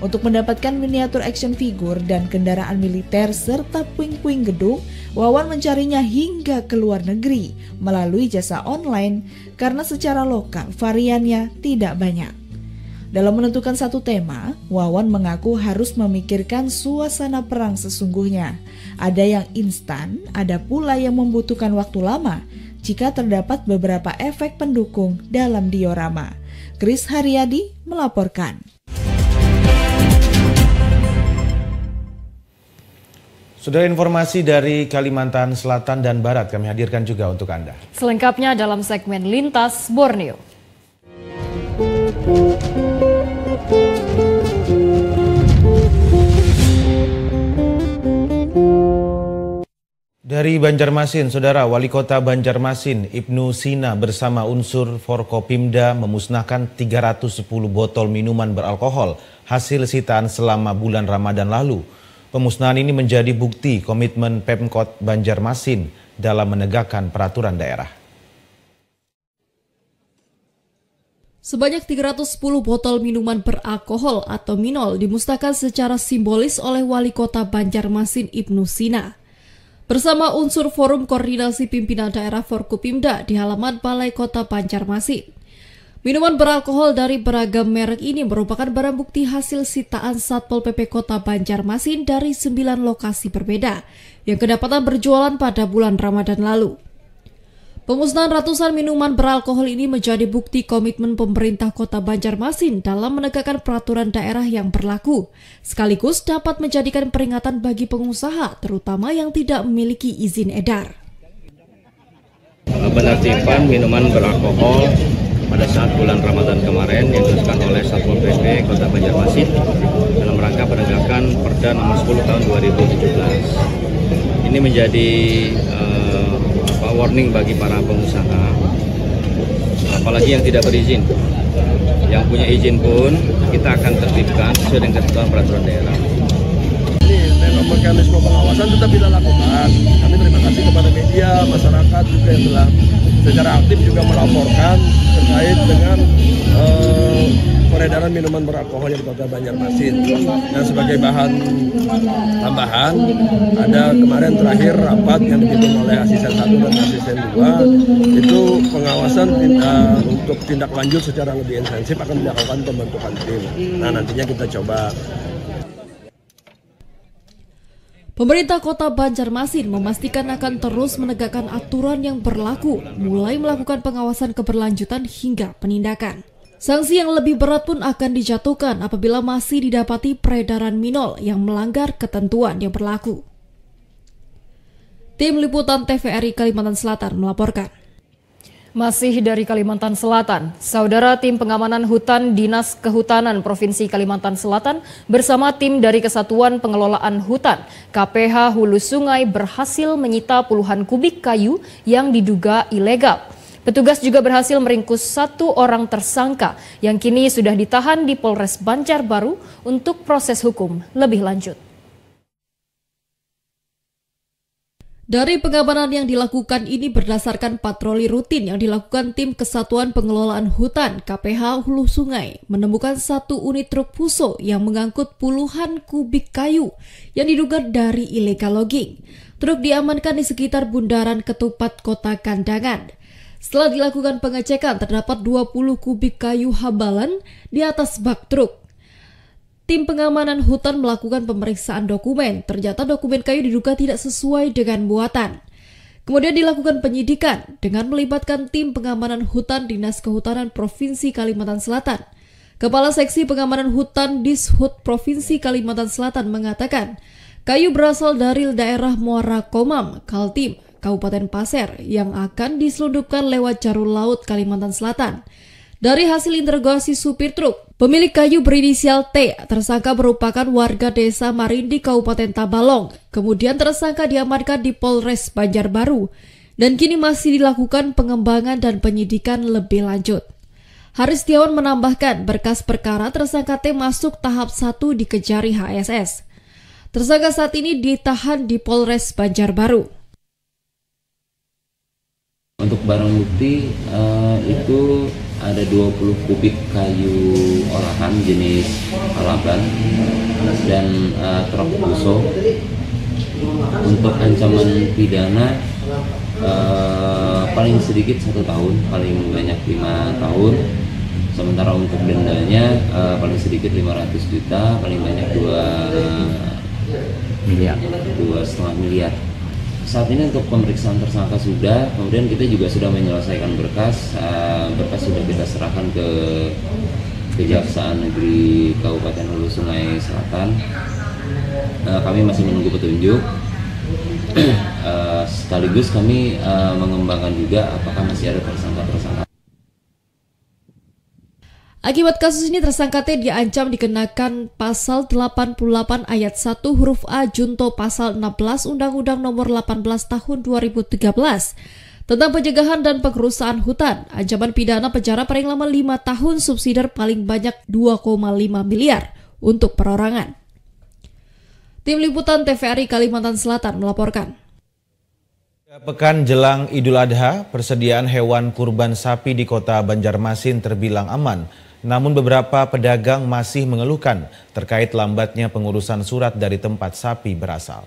Untuk mendapatkan miniatur action figure dan kendaraan militer serta puing-puing gedung, Wawan mencarinya hingga ke luar negeri melalui jasa online karena secara lokal variannya tidak banyak. Dalam menentukan satu tema, Wawan mengaku harus memikirkan suasana perang sesungguhnya. Ada yang instan, ada pula yang membutuhkan waktu lama jika terdapat beberapa efek pendukung dalam diorama. Chris Haryadi melaporkan. Sudah informasi dari Kalimantan Selatan dan Barat kami hadirkan juga untuk Anda. Selengkapnya dalam segmen Lintas Borneo. Dari Banjarmasin, Saudara, Wali Kota Banjarmasin Ibnu Sina bersama unsur Forkopimda memusnahkan 310 botol minuman beralkohol hasil sitaan selama bulan Ramadan lalu. Pemusnahan ini menjadi bukti komitmen Pemkot Banjarmasin dalam menegakkan peraturan daerah. Sebanyak 310 botol minuman beralkohol atau minol dimusnahkan secara simbolis oleh Wali Kota Banjarmasin Ibnu Sina bersama unsur Forum Koordinasi Pimpinan Daerah Forkopimda di halaman Balai Kota Banjarmasin. Minuman beralkohol dari beragam merek ini merupakan barang bukti hasil sitaan Satpol PP Kota Banjarmasin dari 9 lokasi berbeda yang kedapatan berjualan pada bulan Ramadan lalu. Pemusnahan ratusan minuman beralkohol ini menjadi bukti komitmen pemerintah Kota Banjarmasin dalam menegakkan peraturan daerah yang berlaku, sekaligus dapat menjadikan peringatan bagi pengusaha, terutama yang tidak memiliki izin edar. Penertiban minuman beralkohol pada saat bulan Ramadan kemarin yang dilakukan oleh Satpol PP Kota Banjarmasin dalam rangka penegakan Perda Nomor 10 Tahun 2017. Ini menjadi warning bagi para pengusaha, apalagi yang tidak berizin. Yang punya izin pun kita akan tertibkan sesuai dengan ketentuan peraturan daerah. Ini dalam mekanisme pengawasan tetap kita lakukan. Kami terima kasih kepada media, masyarakat juga yang telah secara aktif juga melaporkan terkait dengan peredaran minuman beralkohol di Kota Banjarmasin. Dan sebagai bahan tambahan, ada kemarin terakhir rapat yang dipimpin oleh asisten 1 dan asisten 2, itu pengawasan untuk tindak lanjut secara lebih intensif akan dilakukan pembentukan tim. Nah, nantinya kita coba. Pemerintah Kota Banjarmasin memastikan akan terus menegakkan aturan yang berlaku, mulai melakukan pengawasan keberlanjutan hingga penindakan. Sanksi yang lebih berat pun akan dijatuhkan apabila masih didapati peredaran minol yang melanggar ketentuan yang berlaku. Tim Liputan TVRI Kalimantan Selatan melaporkan. Masih dari Kalimantan Selatan, Saudara Tim Pengamanan Hutan Dinas Kehutanan Provinsi Kalimantan Selatan bersama tim dari Kesatuan Pengelolaan Hutan KPH Hulu Sungai berhasil menyita puluhan kubik kayu yang diduga ilegal. Petugas juga berhasil meringkus 1 orang tersangka yang kini sudah ditahan di Polres Banjarbaru untuk proses hukum lebih lanjut. Dari pengamanan yang dilakukan ini berdasarkan patroli rutin yang dilakukan tim Kesatuan Pengelolaan Hutan KPH Hulu Sungai menemukan 1 unit truk fuso yang mengangkut puluhan kubik kayu yang diduga dari illegal logging. Truk diamankan di sekitar Bundaran Ketupat Kota Kandangan. Setelah dilakukan pengecekan, terdapat 20 kubik kayu habalan di atas bak truk. Tim pengamanan hutan melakukan pemeriksaan dokumen. Ternyata dokumen kayu diduga tidak sesuai dengan muatan. Kemudian dilakukan penyidikan dengan melibatkan tim pengamanan hutan Dinas Kehutanan Provinsi Kalimantan Selatan. Kepala Seksi Pengamanan Hutan Dishub Provinsi Kalimantan Selatan mengatakan, kayu berasal dari daerah Muara Komam, Kaltim, Kabupaten Pasir yang akan diselundupkan lewat jalur laut Kalimantan Selatan. Dari hasil interogasi supir truk, pemilik kayu berinisial T, tersangka merupakan warga desa Marindi, Kabupaten Tabalong. Kemudian tersangka diamankan di Polres Banjarbaru dan kini masih dilakukan pengembangan dan penyidikan lebih lanjut. Haris Setiawan menambahkan berkas perkara tersangka T masuk tahap 1 di Kejari HSS. Tersangka saat ini ditahan di Polres Banjarbaru. Untuk barang bukti itu ada 20 kubik kayu olahan jenis alaban dan truk buso. Untuk ancaman pidana paling sedikit 1 tahun, paling banyak 5 tahun. Sementara untuk dendanya paling sedikit 500 juta, paling banyak 2,5 miliar. Saat ini untuk pemeriksaan tersangka sudah, kemudian kita juga sudah menyelesaikan berkas sudah kita serahkan ke Kejaksaan Negeri Kabupaten Hulu Sungai Selatan. Kami masih menunggu petunjuk, sekaligus kami mengembangkan juga apakah masih ada tersangka-tersangka. Akibat kasus ini tersangka T diancam dikenakan pasal 88 ayat 1 huruf A junto pasal 16 Undang-Undang Nomor 18 Tahun 2013 tentang pencegahan dan pengerusakan hutan. Ancaman pidana penjara paling lama 5 tahun, subsidiar paling banyak 2,5 miliar untuk perorangan. Tim Liputan TVRI Kalimantan Selatan melaporkan. Pekan jelang Idul Adha, persediaan hewan kurban sapi di kota Banjarmasin terbilang aman. Namun beberapa pedagang masih mengeluhkan terkait lambatnya pengurusan surat dari tempat sapi berasal.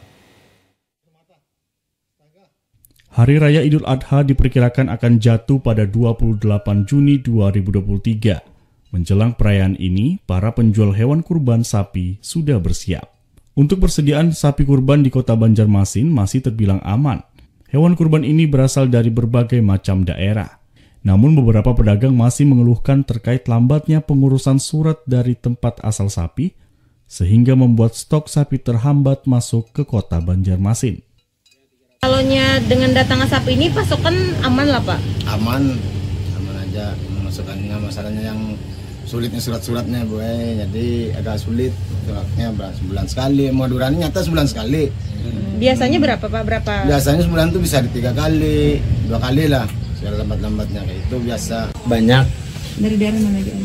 Hari Raya Idul Adha diperkirakan akan jatuh pada 28 Juni 2023. Menjelang perayaan ini, para penjual hewan kurban sapi sudah bersiap. Untuk persediaan sapi kurban di kota Banjarmasin masih terbilang aman. Hewan kurban ini berasal dari berbagai macam daerah. Namun beberapa pedagang masih mengeluhkan terkait lambatnya pengurusan surat dari tempat asal sapi, sehingga membuat stok sapi terhambat masuk ke kota Banjarmasin. Kalau dengan datangnya sapi ini pasokan aman lah Pak? Aman aja. Masukannya masalahnya yang sulitnya surat-suratnya jadi agak sulit. Suratnya sebulan sekali, mau duranya nyata sebulan sekali. Biasanya berapa Pak? Biasanya sebulan tuh bisa 3 kali, 2 kali lah. Segala lambat-lambatnya kayak itu biasa. Banyak. Dari daerah mana aja?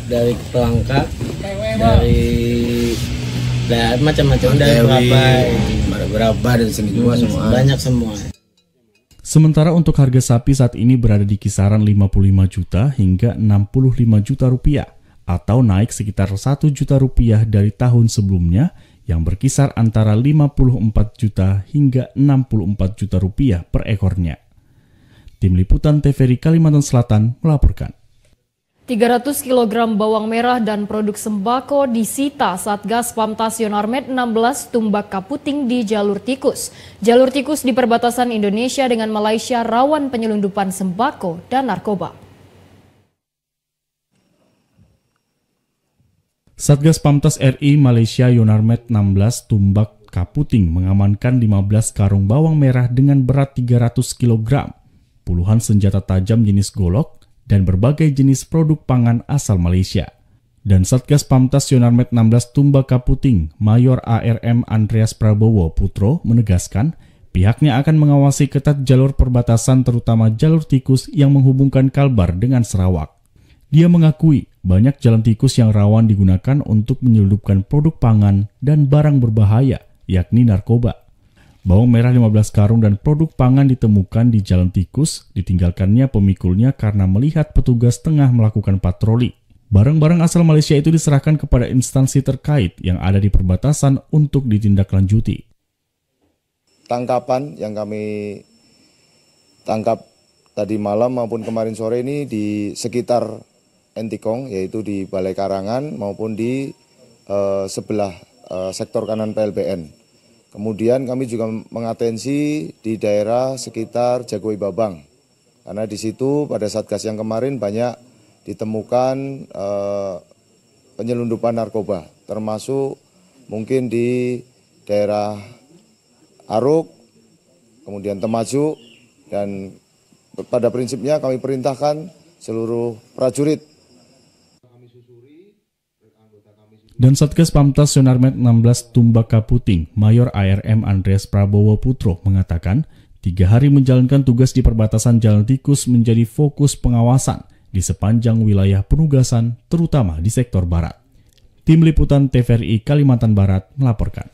Dari Pelangka, dari macam-macam, dari berapa dari sini juga semua. Banyak semua. Sementara untuk harga sapi saat ini berada di kisaran 55 juta hingga 65 juta rupiah, atau naik sekitar 1 juta rupiah dari tahun sebelumnya yang berkisar antara 54 juta hingga 64 juta rupiah per ekornya. Tim Liputan TVRI Kalimantan Selatan melaporkan. 300 kg bawang merah dan produk sembako disita Satgas Pamtas Yonarmet 16 Tumbak Kaputing di jalur tikus. Jalur tikus di perbatasan Indonesia dengan Malaysia rawan penyelundupan sembako dan narkoba. Satgas Pamtas RI Malaysia Yonarmet 16 Tumbak Kaputing mengamankan 15 karung bawang merah dengan berat 300 kg, puluhan senjata tajam jenis golok, dan berbagai jenis produk pangan asal Malaysia. Dan Satgas Pamtas Yonarmet 16 Tumbak Kaputing, Mayor ARM Andreas Prabowo Putro menegaskan pihaknya akan mengawasi ketat jalur perbatasan terutama jalur tikus yang menghubungkan Kalbar dengan Sarawak. Dia mengakui banyak jalan tikus yang rawan digunakan untuk menyelundupkan produk pangan dan barang berbahaya, yakni narkoba. Bawang merah 15 karung dan produk pangan ditemukan di jalan tikus, ditinggalkannya pemikulnya karena melihat petugas tengah melakukan patroli. Barang-barang asal Malaysia itu diserahkan kepada instansi terkait yang ada di perbatasan untuk ditindaklanjuti. Tangkapan yang kami tangkap tadi malam maupun kemarin sore ini di sekitar Entikong, yaitu di Balai Karangan maupun di sebelah sektor kanan PLBN. Kemudian kami juga mengatensi di daerah sekitar Jagoi Babang. Karena di situ pada Satgas yang kemarin banyak ditemukan penyelundupan narkoba, termasuk mungkin di daerah Aruk, kemudian Temajuk, dan pada prinsipnya kami perintahkan seluruh prajurit. Dan Satgas Pamtas Sonarmet 16 Tumbaka Puting, Mayor ARM Andreas Prabowo Putro mengatakan, 3 hari menjalankan tugas di perbatasan Jalan Tikus menjadi fokus pengawasan di sepanjang wilayah penugasan, terutama di sektor barat. Tim Liputan TVRI Kalimantan Barat melaporkan.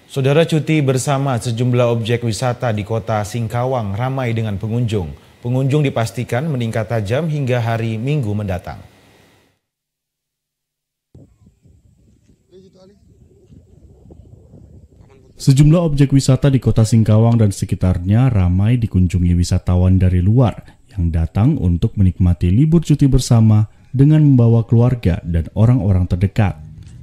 Saudara, cuti bersama sejumlah objek wisata di kota Singkawang ramai dengan pengunjung. Pengunjung dipastikan meningkat tajam hingga hari Minggu mendatang. Sejumlah objek wisata di kota Singkawang dan sekitarnya ramai dikunjungi wisatawan dari luar yang datang untuk menikmati libur cuti bersama dengan membawa keluarga dan orang-orang terdekat.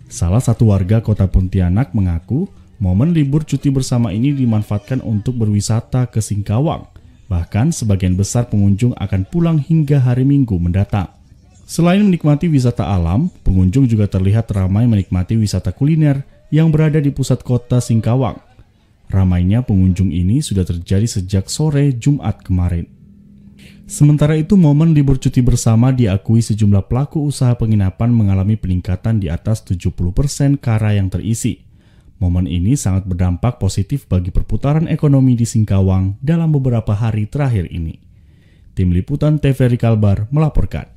Salah satu warga kota Pontianak mengaku momen libur cuti bersama ini dimanfaatkan untuk berwisata ke Singkawang. Bahkan sebagian besar pengunjung akan pulang hingga hari Minggu mendatang. Selain menikmati wisata alam, pengunjung juga terlihat ramai menikmati wisata kuliner yang berada di pusat kota Singkawang. Ramainya pengunjung ini sudah terjadi sejak sore Jumat kemarin. Sementara itu, momen libur cuti bersama diakui sejumlah pelaku usaha penginapan mengalami peningkatan di atas 70% kara yang terisi. Momen ini sangat berdampak positif bagi perputaran ekonomi di Singkawang dalam beberapa hari terakhir ini. Tim Liputan TVRI Kalbar melaporkan.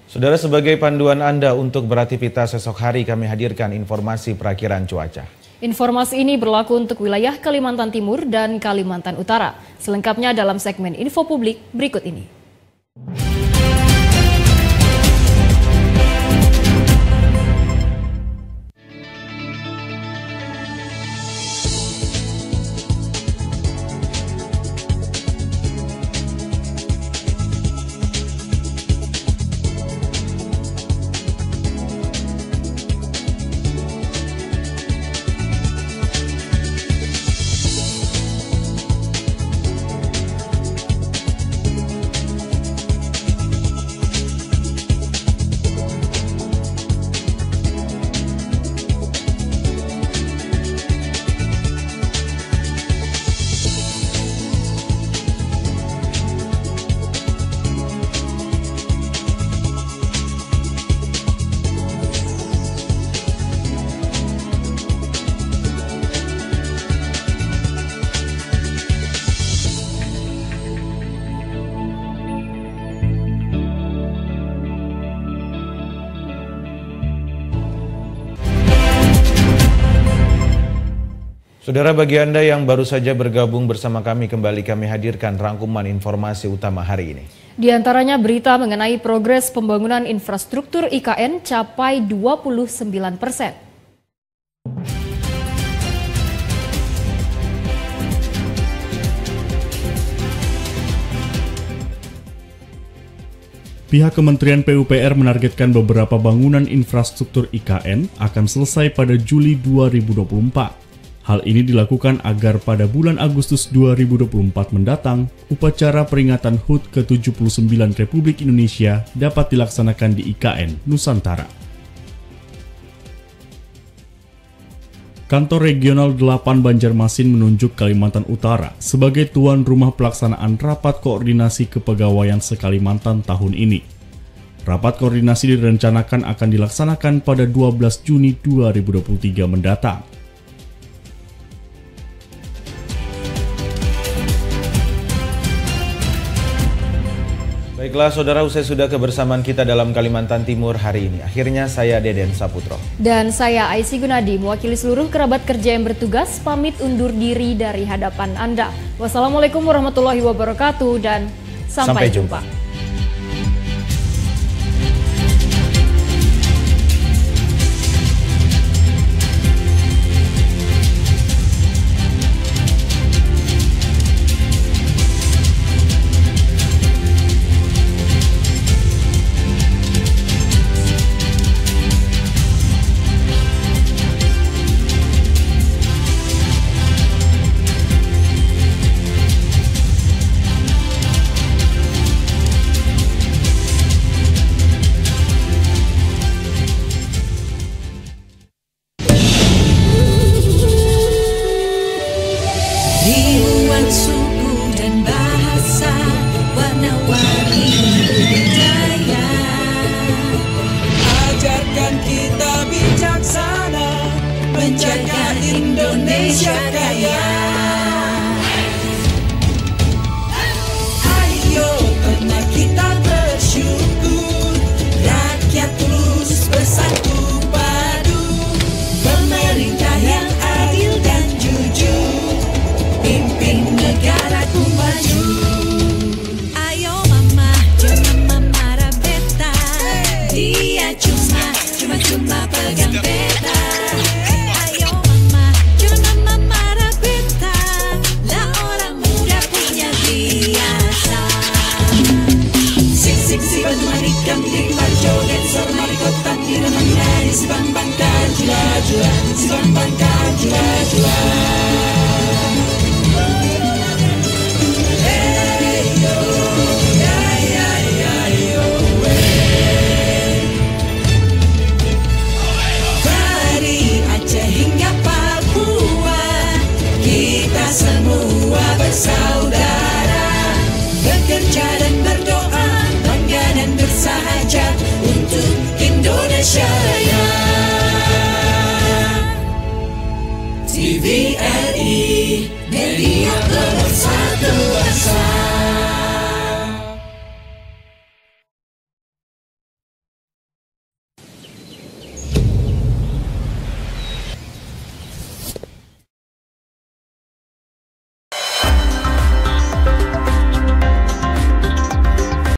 Saudara, sebagai panduan Anda untuk beraktivitas esok hari, kami hadirkan informasi perakiraan cuaca. Informasi ini berlaku untuk wilayah Kalimantan Timur dan Kalimantan Utara. Selengkapnya dalam segmen Info Publik berikut ini. Saudara, bagi Anda yang baru saja bergabung bersama kami, kembali kami hadirkan rangkuman informasi utama hari ini. Di antaranya berita mengenai progres pembangunan infrastruktur IKN capai 29%. Pihak Kementerian PUPR menargetkan beberapa bangunan infrastruktur IKN akan selesai pada Juli 2024. Hal ini dilakukan agar pada bulan Agustus 2024 mendatang, upacara peringatan HUT ke-79 Republik Indonesia dapat dilaksanakan di IKN Nusantara. Kantor Regional 8 Banjarmasin menunjuk Kalimantan Utara sebagai tuan rumah pelaksanaan Rapat Koordinasi Kepegawaian se-Kalimantan tahun ini. Rapat koordinasi direncanakan akan dilaksanakan pada 12 Juni 2023 mendatang. Baiklah saudara, usai sudah kebersamaan kita dalam Kalimantan Timur hari ini. Akhirnya saya Deden Saputro. Dan saya Aisy Gunadi, mewakili seluruh kerabat kerja yang bertugas, pamit undur diri dari hadapan Anda. Wassalamualaikum warahmatullahi wabarakatuh dan sampai jumpa. Si Bambang Kajula, si Bambang Kajula.